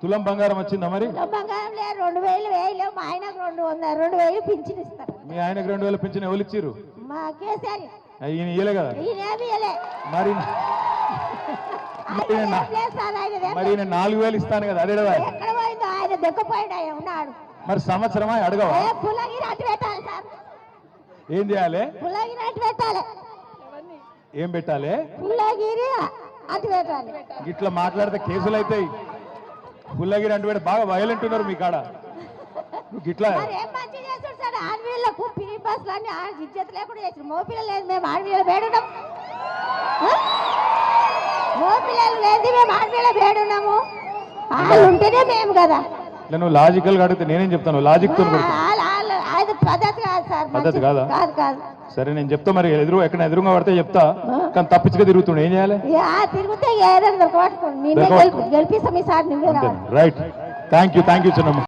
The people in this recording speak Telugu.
తులం బంగారం వచ్చిందా మరి? తులం బంగారం లేదు, 2000 వేయలేవు. మా ఆయనకు 200 పింఛన్ ఇస్తారు. మీ ఆయనకు 2000 పింఛన్ ఎవరు ఇచ్చిర్రు? మా కేసీఆర్ ఈయన ఇయ్యలే కదా ఈయనేమి ఇయ్యలే. మరి మరి ఈయన 4000 ఇస్తాను కదా అదే కదా. ఎక్కడ పోయిందో ఆయన దెక్కపోయిండు, ఆయన ఉన్నాడు. మరి సంవత్సరమా అడగవా? పుల్లగిరి అటు పెట్టాలి సార్. ఏం చేయాలి? పుల్లగిరి అటు పెట్టాలి. ఏం పెట్టాలి? పుల్లగిరి అటు పెట్టాలి. ఇట్లా మాట్లాడితే కేసులు అవుతాయి. పుల్లగిరి అంటే పెడితే బాగా వైలెంట్ ఉన్నారు మీ కాడ. ఇట్లా ఏం మంచి చేస్తాడు సార్. ఆడపిల్లలకు పిరి బస్సులు అన్ని ఇజ్జత్ లేకుండా చేసారు. మోపిల్లలు లేదు, మేము ఆడపిల్లలు వేడున్నాం. మోపిల్లలు లేదు, మేము ఆడపిల్ల వేడున్నాము. వాళ్ళు ఉంటేనే మేము కదా. నువ్వు లాజికల్ గా అడిగితే నేనేం చెప్తాను? లాజిక్ తో పద్ధతి కాదు సార్. పద్ధతి కాదా? కాదు కాదు. సరే నేను చెప్తా. మరి ఎక్కడ ఎదురుగా పడితే చెప్తా, కానీ తప్పించుగా తిరుగుతుండే ఏం చేయాలి? తిరిగితే ఏదైనా దొరకబట్టుకోండి. గెలిపిస్తాం ఈసారి. రైట్. థ్యాంక్ యూ చిన్నమ్మ.